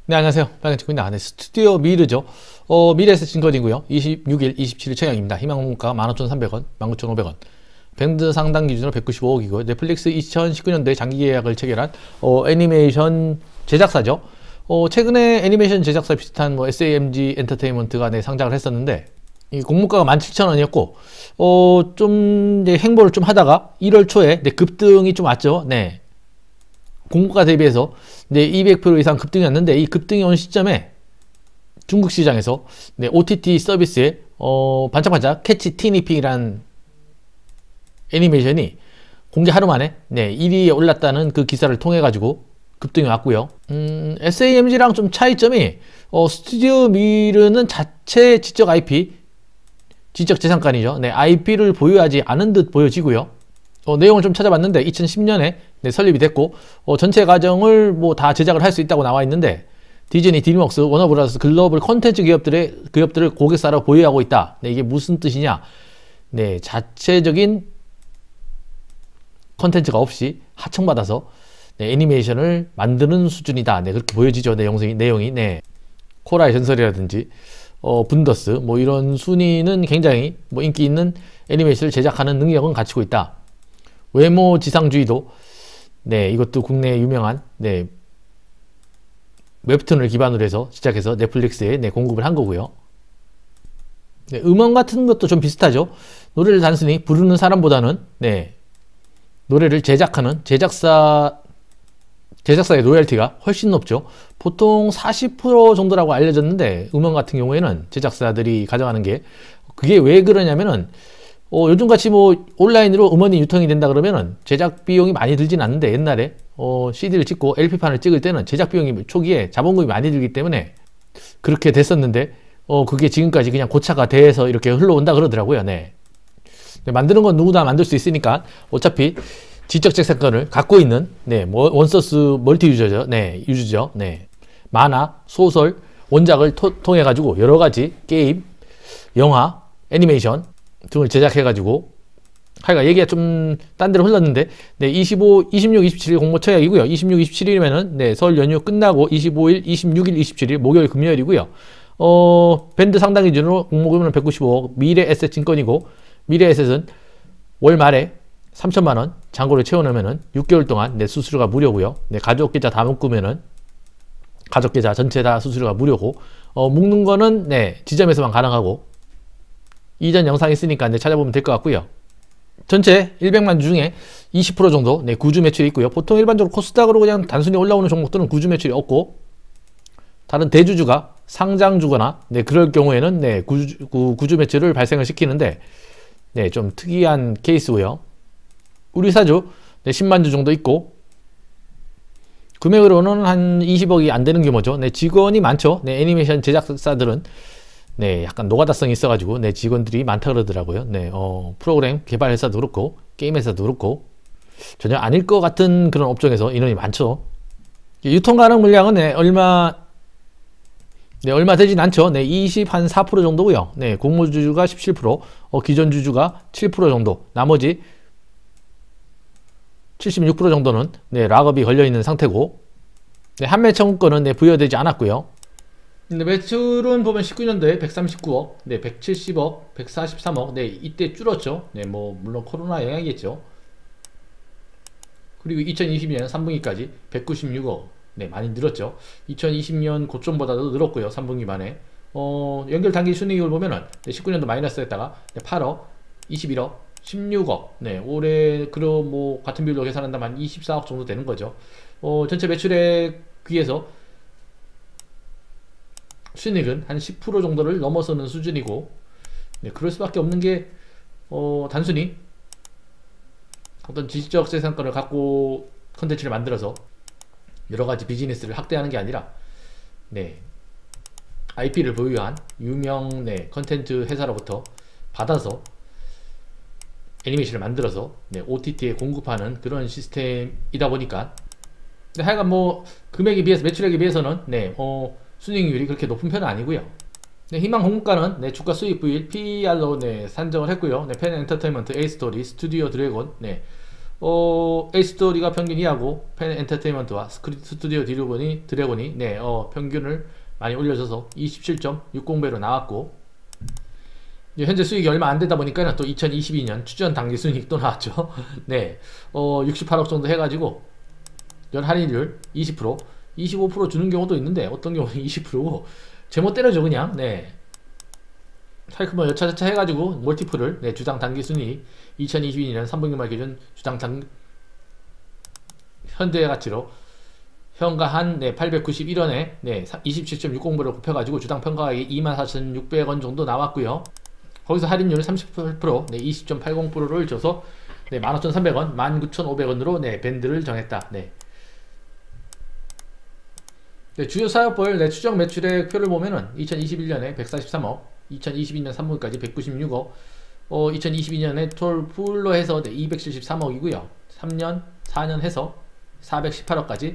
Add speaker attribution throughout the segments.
Speaker 1: 네, 안녕하세요. 빨간 친구입니다. 네, 스튜디오 미르죠. 미래에서 진거이고요. 26일, 27일 최강입니다. 희망공가 15,300원, 19,500원. 밴드 상당 기준으로 195억이고요. 넷플릭스 2019년도에 장기 계약을 체결한 애니메이션 제작사죠. 최근에 애니메이션 제작사 비슷한 SAMG 엔터테인먼트가 상장을 했었는데 이 공모가가 17,000원이었고 좀 이제 행보를 좀 하다가 1월 초에 급등이 좀 왔죠. 네. 공모가 대비해서 200% 이상 급등이 왔는데 이 급등이 온 시점에 중국 시장에서 OTT 서비스에 반짝반짝 캐치 티니핑이란 애니메이션이 공개 하루 만에 1위에 올랐다는 그 기사를 통해 가지고 급등이 왔고요. SAMG랑 좀 차이점이 스튜디오 미르는 자체 지적 IP, 지적 재산권이죠. IP를 보유하지 않은 듯 보여지고요. 내용을 좀 찾아봤는데 2010년에 설립이 됐고 전체 과정을 다 제작을 할 수 있다고 나와 있는데 디즈니, 드림웍스, 워너브라더스 글로벌 콘텐츠 기업들을 고객사로 보유하고 있다. 이게 무슨 뜻이냐? 자체적인 콘텐츠가 없이 하청받아서 애니메이션을 만드는 수준이다. 그렇게 보여지죠. 내용이. 코라의 전설이라든지 분더스 이런 순위는 굉장히 인기 있는 애니메이션을 제작하는 능력은 갖추고 있다. 외모 지상주의도 이것도 국내 유명한 웹툰을 기반으로 해서 시작해서 넷플릭스에 공급을 한 거고요. 음원 같은 것도 좀 비슷하죠. 노래를 단순히 부르는 사람보다는 노래를 제작하는 제작사의 로열티가 훨씬 높죠. 보통 40% 정도라고 알려졌는데 음원 같은 경우에는 제작사들이 가져가는 게 그게 왜 그러냐면은 요즘같이 온라인으로 음원이 유통이 된다 그러면은 제작 비용이 많이 들진 않는데 옛날에 CD를 찍고 LP판을 찍을 때는 제작 비용이 초기에 자본금이 많이 들기 때문에 그렇게 됐었는데 그게 지금까지 그냥 고차가 돼서 이렇게 흘러온다 그러더라고요. 만드는 건 누구나 만들 수 있으니까 어차피 지적 재산권을 갖고 있는 원소스 멀티 유저죠. 유저죠. 만화, 소설, 원작을 통해 가지고 여러 가지 게임, 영화, 애니메이션 등을 제작해가지고 하여간 얘기가 좀 딴 데로 흘렀는데 26, 27일 공모 처약이고요. 26, 27일이면은 설 연휴 끝나고 25일, 26일, 27일 목요일, 금요일이고요. 밴드 상당 기준으로 공모금은 195억, 미래에셋 증권이고 미래에셋은 월 말에 3천만원 잔고를 채워놓으면은 6개월 동안 수수료가 무료고요. 가족 계좌 다 묶으면은 가족 계좌 전체 다 수수료가 무료고 묶는 거는 지점에서만 가능하고 이전 영상 있으니까 찾아보면 될 것 같고요. 전체 100만 주 중에 20% 정도 구주 매출이 있고요. 보통 일반적으로 코스닥으로 그냥 단순히 올라오는 종목들은 구주 매출이 없고 다른 대주주가 상장주거나 그럴 경우에는 구주 매출을 발생을 시키는데 좀 특이한 케이스고요. 우리 사주 10만 주 정도 있고 금액으로는 한 20억이 안 되는 규모죠. 직원이 많죠. 애니메이션 제작사들은 약간 노가다성이 있어가지고 직원들이 많다 그러더라고요. 프로그램 개발 회사도 그렇고 게임 회사도 그렇고 전혀 아닐 것 같은 그런 업종에서 인원이 많죠. 유통 가능 물량은 얼마 되진 않죠. 24% 정도고요. 공모주주가 17%, 기존 주주가 7% 정도, 나머지 76% 정도는 락업이 걸려있는 상태고 판매 청구권은 부여되지 않았고요. 매출은 보면 19년도에 139억, 170억, 143억, 이때 줄었죠. 물론 코로나 영향이겠죠. 그리고 2020년 3분기까지 196억, 많이 늘었죠. 2020년 고점보다도 늘었고요. 3분기 만에. 연결 단기 순이익을 보면은 19년도 마이너스였다가 8억, 21억, 16억. 올해 그럼 같은 비율로 계산한다면 24억 정도 되는 거죠. 전체 매출에 비해서 순이익은 한 10% 정도를 넘어서는 수준이고 그럴 수밖에 없는 게 단순히 어떤 지적 재산권을 갖고 컨텐츠를 만들어서 여러가지 비즈니스를 확대하는 게 아니라 IP를 보유한 유명 컨텐츠 회사로부터 받아서 애니메이션을 만들어서 OTT에 공급하는 그런 시스템이다 보니까 하여간 금액에 비해서 매출액에 비해서는 순이익률이 그렇게 높은 편은 아니고요. 희망 공모가는 주가 수익 부일 PER로 산정을 했고요. 펜 엔터테인먼트, A스토리, 스튜디오 드래곤, 에이스토리가 평균 2하고 펜 엔터테인먼트와 스튜디오 드래곤이 네, 평균을 많이 올려줘서 27.60배로 나왔고, 이제 현재 수익이 얼마 안 되다 보니까 또 2022년 추전 당기 순이익 또 나왔죠. 네, 68억 정도 해가지고 연 할인율 20%, 25% 주는 경우도 있는데 어떤 경우는 20%고 제목 때려줘 그냥. 네. 하여튼 뭐 여차저차 해가지고 멀티플을 네, 주당 단기 순이익 2022년 3분기 말 기준 주당 현재 가치로 현가한 네, 891원에 네, 27.60배로 곱혀가지고 주당 평가액이 24,600원 정도 나왔고요. 거기서 할인율 38%, 네, 20.80%를 줘서 네, 15,300원, 19,500원으로 네, 밴드를 정했다. 네. 네, 주요 사업별 네, 추정 매출액 표를 보면은 2021년에 143억, 2022년 3분기까지 196억, 2022년에 풀로 해서 네, 273억이고요. 3년, 4년 해서 418억까지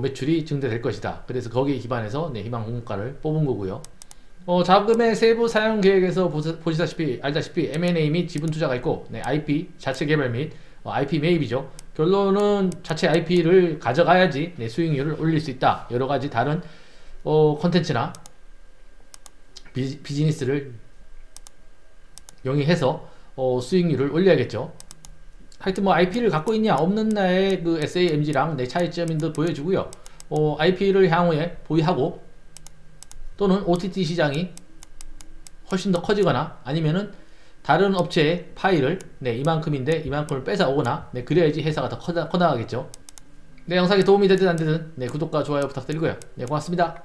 Speaker 1: 매출이 증대될 것이다. 그래서 거기에 기반해서 네, 희망 공모가를 뽑은 거고요. 자금의 세부 사용 계획에서 알다시피 M&A 및 지분 투자가 있고, 네, IP 자체 개발 및 IP 매입이죠. 결론은 자체 IP를 가져가야지 네, 수익률을 올릴 수 있다. 여러 가지 다른 콘텐츠나 비즈니스를 영위해서 수익률을 올려야겠죠. 하여튼 뭐 IP를 갖고 있냐 없는 나의 그 SAMG랑 내 차이점인 듯 보여주고요. IP를 향후에 보유하고 또는 OTT 시장이 훨씬 더 커지거나 아니면은 다른 업체의 파일을 네, 이만큼인데 이만큼을 뺏어 오거나 네, 그래야지 회사가 더 커나가겠죠. 네, 영상이 도움이 되든 안 되든 네, 구독과 좋아요 부탁드리고요. 네, 고맙습니다.